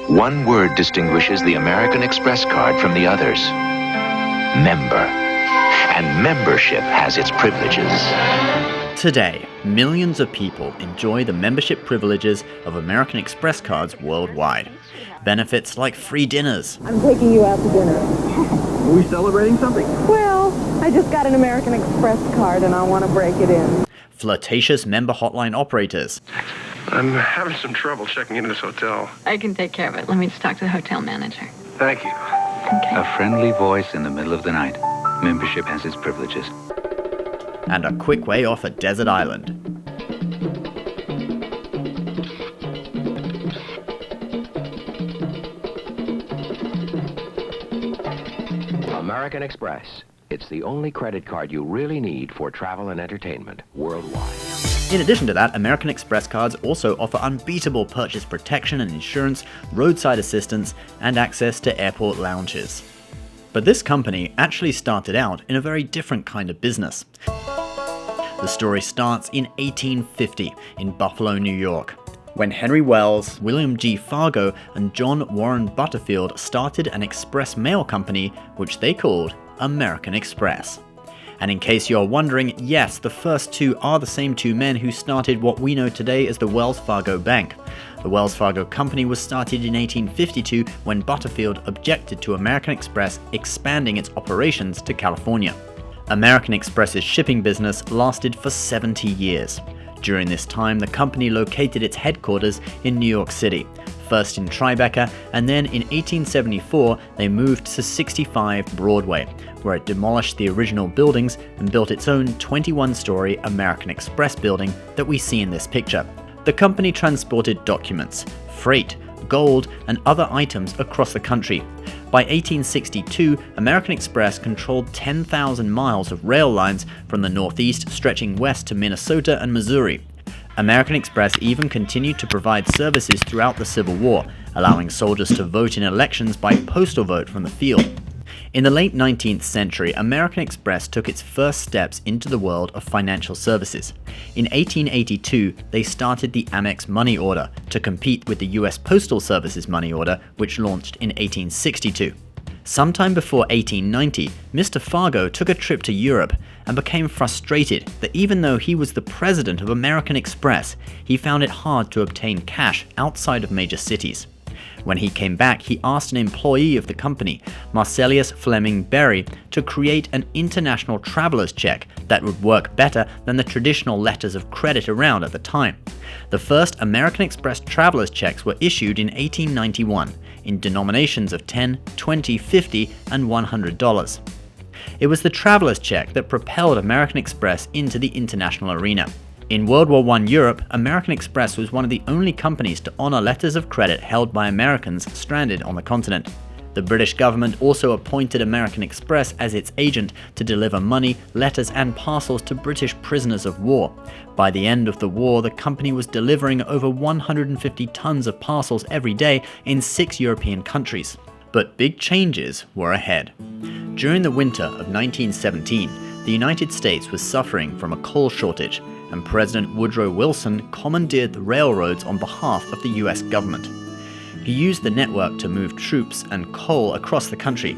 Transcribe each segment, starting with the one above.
One word distinguishes the American Express card from the others: member. And membership has its privileges. Today, millions of people enjoy the membership privileges of American Express cards worldwide. Benefits like free dinners. I'm taking you out to dinner. Are we celebrating something? Well, I just got an American Express card and I want to break it in. Flirtatious member hotline operators. I'm having some trouble checking into this hotel. I can take care of it. Let me just talk to the hotel manager. Thank you. Okay. A friendly voice in the middle of the night. Membership has its privileges. And a quick way off a desert island. American Express. It's the only credit card you really need for travel and entertainment worldwide. In addition to that, American Express cards also offer unbeatable purchase protection and insurance, roadside assistance, and access to airport lounges. But this company actually started out in a very different kind of business. The story starts in 1850 in Buffalo, New York, when Henry Wells, William G. Fargo, and John Warren Butterfield started an express mail company which they called American Express. And in case you're wondering, yes, the first two are the same two men who started what we know today as the Wells Fargo Bank. The Wells Fargo Company was started in 1852 when Butterfield objected to American Express expanding its operations to California. American Express's shipping business lasted for 70 years. During this time, the company located its headquarters in New York City, first in Tribeca, and then in 1874 they moved to 65 Broadway, where it demolished the original buildings and built its own 21-story American Express building that we see in this picture. The company transported documents, freight, gold, and other items across the country. By 1862, American Express controlled 10,000 miles of rail lines from the Northeast stretching west to Minnesota and Missouri. American Express even continued to provide services throughout the Civil War, allowing soldiers to vote in elections by postal vote from the field. In the late 19th century, American Express took its first steps into the world of financial services. In 1882, they started the Amex Money Order to compete with the US Postal Service's Money Order, which launched in 1862. Sometime before 1890, Mr. Fargo took a trip to Europe and became frustrated that even though he was the president of American Express, he found it hard to obtain cash outside of major cities. When he came back, he asked an employee of the company, Marcellus Fleming Berry, to create an international traveler's check that would work better than the traditional letters of credit around at the time. The first American Express traveler's checks were issued in 1891 in denominations of $10, $20, $50, and $100. It was the traveler's check that propelled American Express into the international arena. In World War I Europe, American Express was one of the only companies to honor letters of credit held by Americans stranded on the continent. The British government also appointed American Express as its agent to deliver money, letters, and parcels to British prisoners of war. By the end of the war, the company was delivering over 150 tons of parcels every day in 6 European countries. But big changes were ahead. During the winter of 1917, the United States was suffering from a coal shortage, and President Woodrow Wilson commandeered the railroads on behalf of the US government. He used the network to move troops and coal across the country.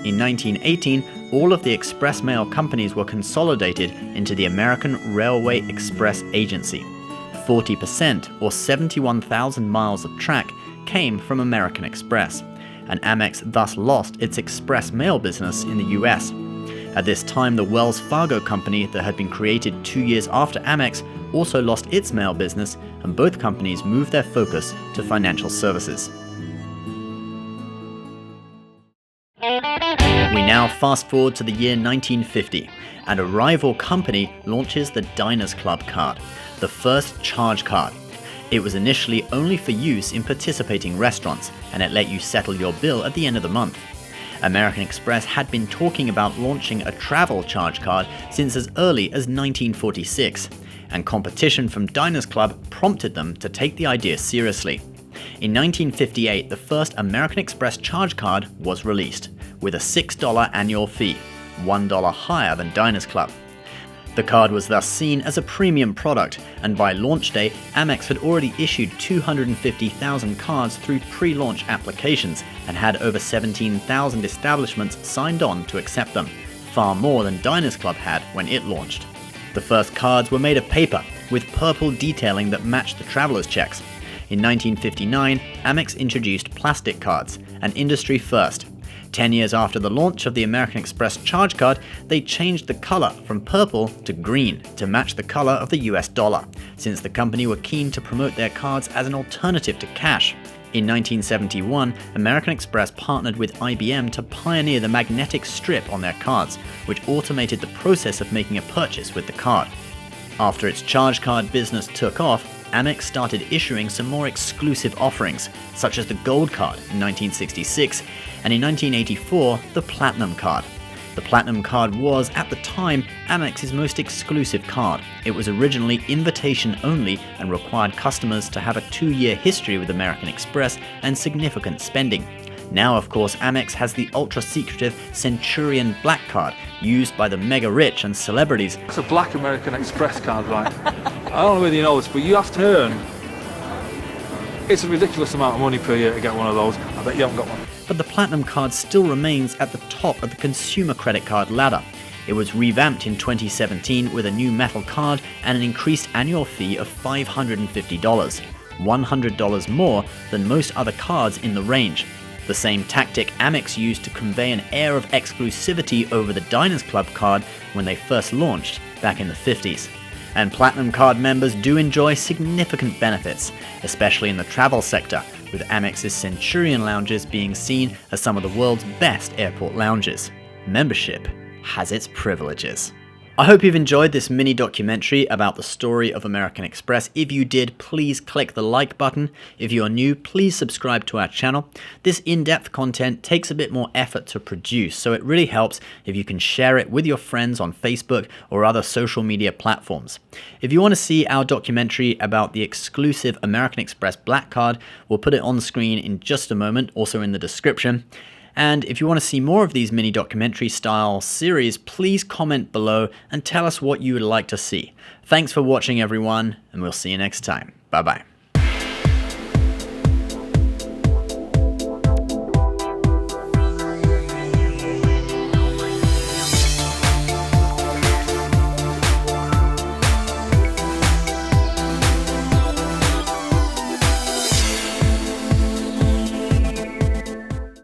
In 1918, all of the express mail companies were consolidated into the American Railway Express Agency. 40%, or 71,000 miles of track, came from American Express, and Amex thus lost its express mail business in the US. At this time, the Wells Fargo Company that had been created 2 years after Amex also lost its mail business, and both companies moved their focus to financial services. We now fast forward to the year 1950, and a rival company launches the Diners Club card, the first charge card. It was initially only for use in participating restaurants, and it let you settle your bill at the end of the month. American Express had been talking about launching a travel charge card since as early as 1946, and competition from Diners Club prompted them to take the idea seriously. In 1958, the first American Express charge card was released, with a $6 annual fee, $1 higher than Diners Club. The card was thus seen as a premium product, and by launch day, Amex had already issued 250,000 cards through pre-launch applications and had over 17,000 establishments signed on to accept them, far more than Diners Club had when it launched. The first cards were made of paper, with purple detailing that matched the traveler's checks. In 1959, Amex introduced plastic cards, an industry first. 10 years after the launch of the American Express Charge Card, they changed the color from purple to green to match the color of the US dollar, since the company were keen to promote their cards as an alternative to cash. In 1971, American Express partnered with IBM to pioneer the magnetic strip on their cards, which automated the process of making a purchase with the card. After its charge card business took off, Amex started issuing some more exclusive offerings, such as the Gold Card in 1966, and in 1984, the Platinum Card. The Platinum Card was, at the time, Amex's most exclusive card. It was originally invitation only and required customers to have a 2-year history with American Express and significant spending. Now, of course, Amex has the ultra-secretive Centurion Black Card, used by the mega-rich and celebrities. It's a black American Express card, right? I don't know whether you know this, but you have to earn... It's a ridiculous amount of money per year to get one of those. I bet you haven't got one. But the Platinum Card still remains at the top of the consumer credit card ladder. It was revamped in 2017 with a new metal card and an increased annual fee of $550, $100 more than most other cards in the range. The same tactic Amex used to convey an air of exclusivity over the Diners Club card when they first launched back in the 50s. And Platinum Card members do enjoy significant benefits, especially in the travel sector, with Amex's Centurion lounges being seen as some of the world's best airport lounges. Membership has its privileges. I hope you've enjoyed this mini documentary about the story of American Express. If you did, please click the like button. If you are new, please subscribe to our channel. This in-depth content takes a bit more effort to produce, so it really helps if you can share it with your friends on Facebook or other social media platforms. If you want to see our documentary about the exclusive American Express Black Card, we'll put it on screen in just a moment, also in the description. And if you want to see more of these mini documentary style series, please comment below and tell us what you would like to see. Thanks for watching, everyone, and we'll see you next time. Bye bye.